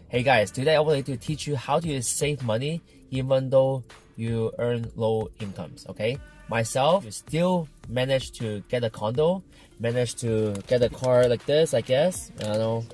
Hey guys, today I would like to teach you how to save money even though you earn low incomes, okay? Myself still managed to get a condo, managed to get a car like this, I guess. I don't know,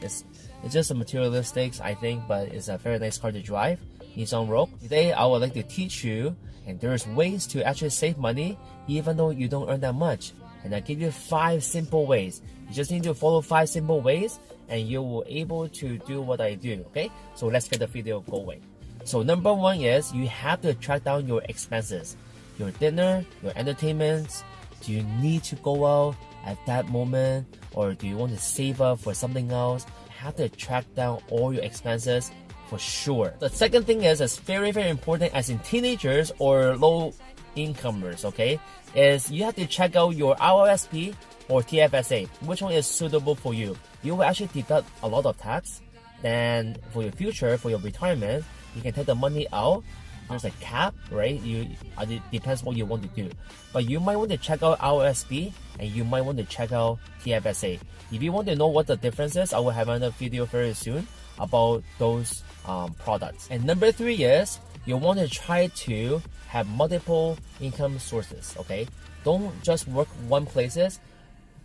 it's just a materialistic, I think, but it's a very nice car to drive, Nissan Rogue. Today I would like to teach you, and there's ways to actually save money even though you don't earn that much. And I give you 5 simple ways. You just need to follow 5 simple ways and you will able to do what I do, okay? So let's get the video going. So number 1 is you have to track down your expenses. Your dinner, your entertainments. Do you need to go out at that moment, or do you want to save up for something else? You have to track down all your expenses for sure. The second thing is very important as in teenagers or low incomers, okay, is you have to check out your RRSP or TFSA, which one is suitable for you. You will actually deduct a lot of tax. Then for your future, for your retirement, you can take the money out. There's a cap, right? It depends what you want to do. But you might want to check out RRSP and you might want to check out TFSA. If you want to know what the difference is, I will have another video very soon about those products. And number 3 is you want to try to have multiple income sources, okay? Don't just work one places.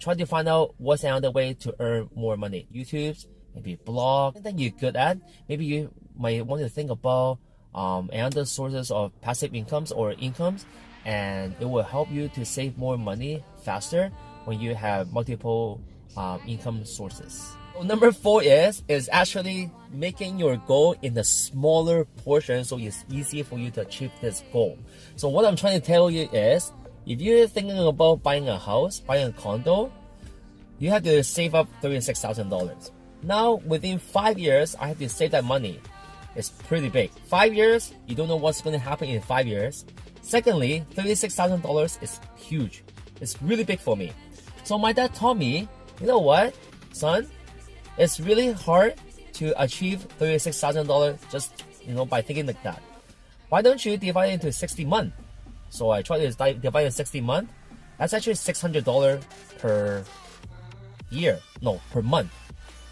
Try to find out what's another way to earn more money. YouTube's, maybe blog, something you're good at. Maybe you might want to think about another sources of passive incomes or incomes, and it will help you to save more money faster when you have multiple income sources. So number 4 is actually making your goal in a smaller portion so it's easy for you to achieve this goal. So what I'm trying to tell you is, if you're thinking about buying a house, buying a condo, you have to save up $36,000. Now, within 5 years, I have to save that money. It's pretty big. 5 years, you don't know what's going to happen in 5 years. Secondly, $36,000 is huge. It's really big for me. So my dad told me, you know what, son? It's really hard to achieve $36,000 just, by thinking like that. Why don't you divide it into 60 months? So I tried to divide it 60 months. That's actually $600 per year. No, per month.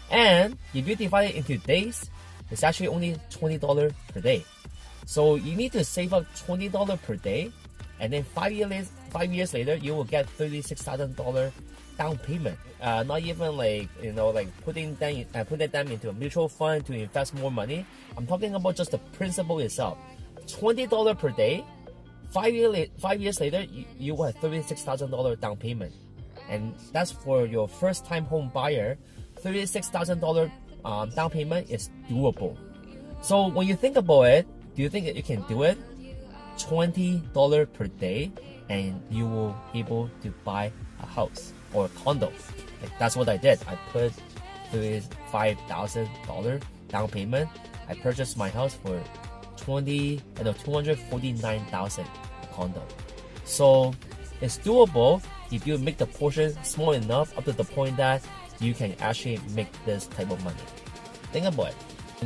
And if you divide it into days, it's actually only $20 per day. So you need to save up $20 per day, and then 5 years later, you will get $36,000 down payment. Not even putting them into a mutual fund to invest more money. I'm talking about just the principle itself. $20 per day. 5 years later, you will have $36,000 down payment, and that's for your first-time home buyer. $36,000 down payment is doable. So when you think about it, do you think that you can do it? $20 per day, and you will be able to buy a house or a condo. That's what I did. I put $35,000 down payment. I purchased my house for $249,000 condo. So it's doable if you make the portion small enough up to the point that you can actually make this type of money. Think about it.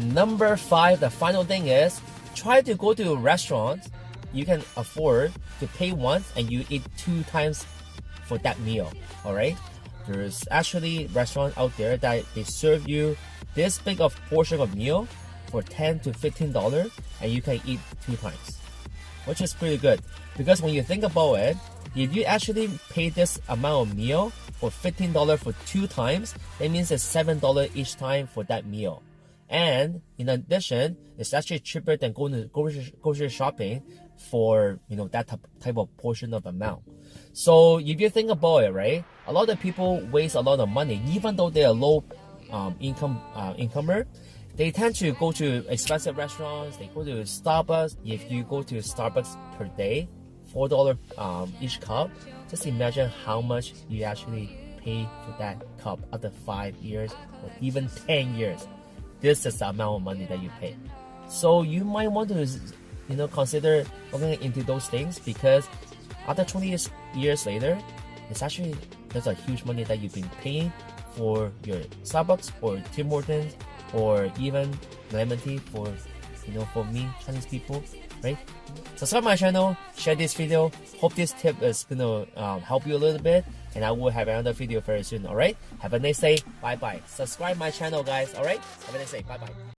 Number 5, the final thing is try to go to restaurants you can afford to pay once and you eat 2 times for that meal. Alright? There's actually restaurants out there that they serve you this big of portion of meal for $10 to $15 and you can eat 2 times, which is pretty good. Because when you think about it, if you actually pay this amount of meal for $15 for 2 times, that means it's $7 each time for that meal. And in addition, it's actually cheaper than going to grocery shopping for that type of portion of amount. So if you think about it, right, a lot of people waste a lot of money, even though they are low incomer. They tend to go to expensive restaurants. They go to Starbucks. If you go to Starbucks per day, $4 each cup, just imagine how much you actually pay for that cup after 5 years or even 10 years. This is the amount of money that you pay. So you might want to consider looking into those things, because after 20 years later, there's a huge money that you've been paying for your Starbucks or Tim Hortons or even lemon tea for me, Chinese people, right? Subscribe my channel, share this video. Hope this tip is gonna help you a little bit, and I will have another video very soon. Alright, have a nice day. Bye bye. Subscribe my channel, guys. Alright, have a nice day. Bye bye.